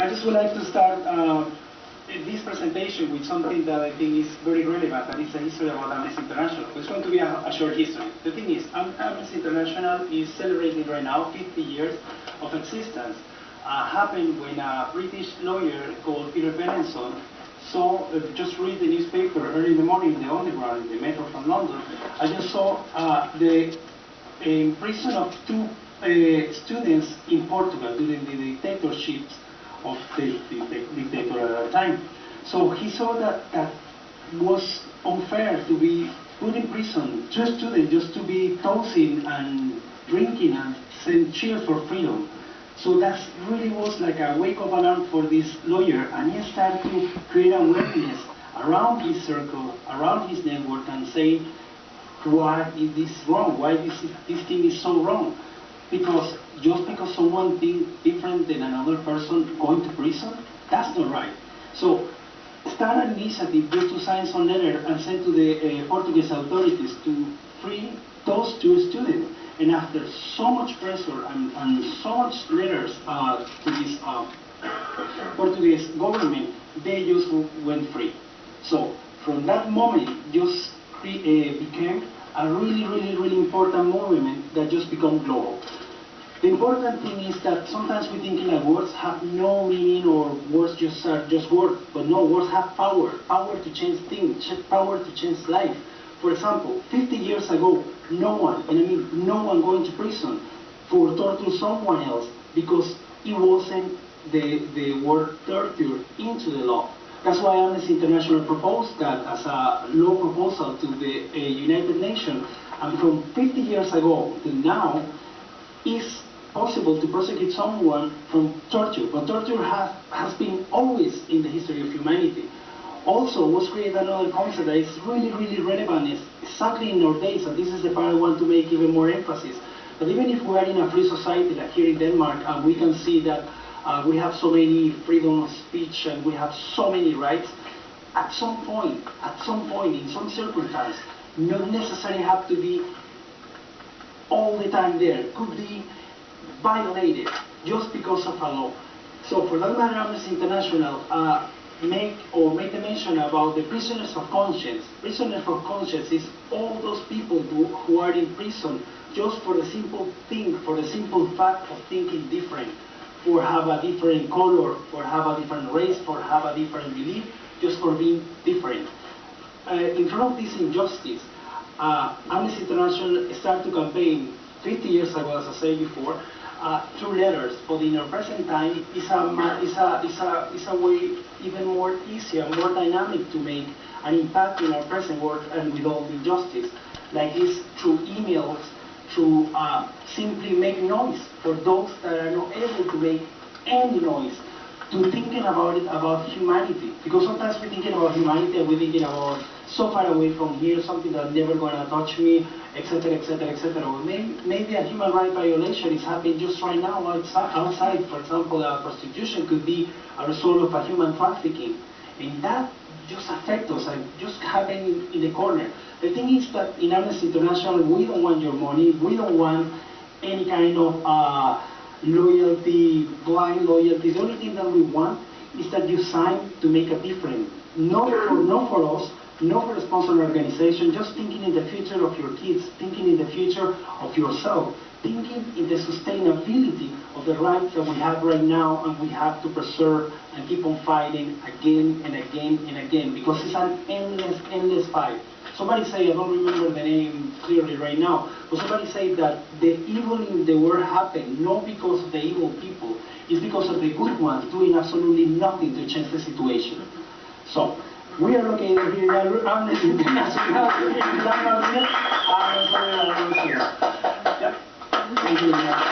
I just would like to start this presentation with something that I think is very relevant, and it's a history about Amnesty International. It's going to be a short history. The thing is, Amnesty International is celebrating right now 50 years of existence. Happened when a British lawyer called Peter Benenson saw, just read the newspaper early in the morning in the underground, in the metro from London. I just saw the prison of two students in Portugal during the dictatorships of the dictator at that time. So he saw that that was unfair to be put in prison, two students just to be toasting and drinking and saying cheers for freedom. So that really was like a wake-up alarm for this lawyer, and he started to create awareness around his circle, around his network, and say, why is this wrong? Why this thing is so wrong? Because just because someone thinks different than another person going to prison, that's not right. So start an initiative just to sign some letter and send to the Portuguese authorities to free those two students. And after so much pressure and so much letters to this Portuguese government, they just went free. So from that moment, just became a really important movement that just became global. The important thing is that sometimes we think that words have no meaning or words just are just words, but no, words have power to change things, power to change life. For example, 50 years ago, no one, and I mean no one going to prison for torturing someone else because it wasn't the word torture into the law. That's why Amnesty International proposed that as a law proposal to the United Nations. And from 50 years ago to now, it's possible to prosecute someone from torture. But torture has been always in the history of humanity. Also, was created another concept that is really relevant, is exactly in our days, and this is the part I want to make even more emphasis. That even if we are in a free society like here in Denmark, and we can see that we have so many freedom of speech and we have so many rights, at some point, in some circumstance, not necessarily have to be all the time there. It could be violated just because of a law. So for that matter, Amnesty International make the mention about the prisoners of conscience. Prisoners of conscience is all those people who are in prison just for the simple thing, for the simple fact of thinking different, for have a different color, for have a different race, for have a different belief, just for being different. In front of this injustice, Amnesty International started to campaign 50 years ago, as I said before, through letters. But in our present time, it's a way even more easier, more dynamic to make an impact in our present world and with all the injustice. Like this, through emails, through simply make noise for those that are not able to make any noise, to thinking about it, about humanity. Because sometimes we're thinking about humanity and we're thinking about so far away from here, something that's never going to touch me, etc., or maybe a human right violation is happening just right now outside. For example, prostitution could be a result of a human trafficking, and that just affects us and just happening in the corner. The thing is that in Amnesty International, we don't want your money, we don't want any kind of loyalty, blind loyalty. The only thing that we want is that you sign to make a difference. Not for us, not for a sponsor organization, just thinking in the future of your kids, thinking in the future of yourself, thinking in the sustainability of the rights that we have right now and we have to preserve and keep on fighting again and again, because it's an endless fight. Somebody say, I don't remember the name clearly right now, but somebody said that the evil in the world happened not because of the evil people, it's because of the good ones doing absolutely nothing to change the situation. So, we are located here in Amnesty International in San Martin. Thank you very much.